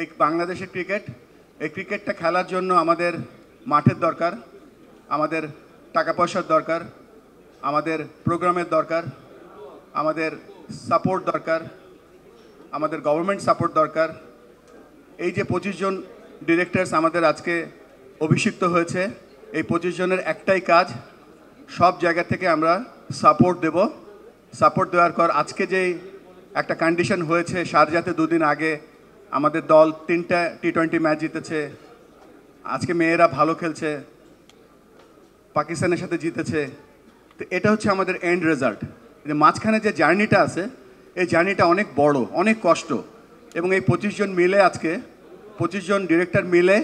এই বাংলাদেশের ক্রিকেট, এই ক্রিকেটটা খেলার জন্য আমাদের মাঠের দরকার, আমাদের টাকা পয়সার দরকার, আমাদের প্রোগ্রামের দরকার, আমাদের সাপোর্ট দরকার, আমাদের গভর্নমেন্ট সাপোর্ট দরকার। এই যে 25 জন ডিরেক্টরস আমাদের আজকে অভিষিক্ত হয়েছে, এই 25 জনের একটাই কাজ, সব জায়গা থেকে আমরা সাপোর্ট দেব। সাপোর্ট দেওয়ার পর আজকে যেই একটা কন্ডিশন হয়েছে, শারজাতে 2 দিন আগে আমাদের দল 3টা টি20 ম্যাচ জিতেছে, আজকে মেয়েরা ভালো খেলছে, পাকিস্তানের সাথে জিতেছে। তো এটা হচ্ছে আমাদের এন্ড রেজাল্ট। যে মাঝখানে যে জার্নিটা আছে, এই জার্নিটা অনেক বড়, অনেক কষ্ট, এবং এই 25 জন মিলে আজকে 25 জন ডিরেক্টর মিলে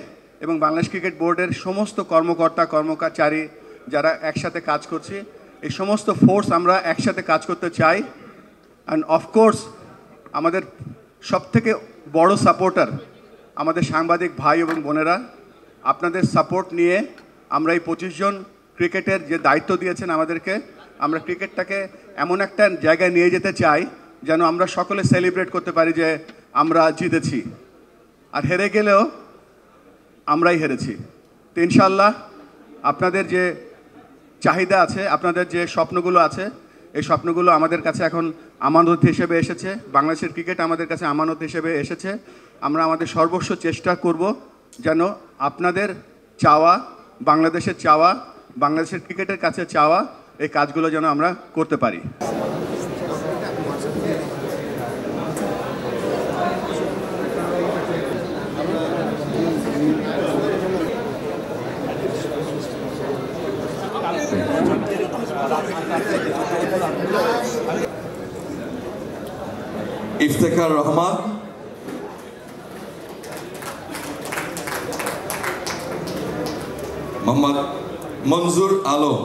এবং বাংলাদেশ ক্রিকেট বোর্ডের সমস্ত কর্মকর্তা কর্মচারী যারা একসাথে কাজ করছি, এই সমস্ত ফোর্স আমরা একসাথে কাজ করতে চাই। অ্যান্ড অফকোর্স আমাদের সবথেকে বড় সাপোর্টার আমাদের সাংবাদিক ভাই এবং বোনেরা, আপনাদের সাপোর্ট নিয়ে আমরা এই 25 জন ক্রিকেটের যে দায়িত্ব দিয়েছেন আমাদেরকে, আমরা ক্রিকেটটাকে এমন একটা জায়গায় নিয়ে যেতে চাই যেন আমরা সকলে সেলিব্রেট করতে পারি যে আমরা জিতেছি, আর হেরে গেলেও আমরাই হেরেছি। তো ইনশাল্লাহ আপনাদের যে চাহিদা আছে, আপনাদের যে স্বপ্নগুলো আছে, এই স্বপ্নগুলো আমাদের কাছে এখন আমানত হিসেবে এসেছে, বাংলাদেশের ক্রিকেট আমাদের কাছে আমানত হিসেবে এসেছে। আমরা আমাদের সর্বস্ব চেষ্টা করব যেন আপনাদের চাওয়া, বাংলাদেশের চাওয়া, বাংলাদেশের ক্রিকেটের কাছে চাওয়া, এই কাজগুলো যেন আমরা করতে পারি। ইফতেখার রহমান, মোহাম্মদ মনজুর আলম।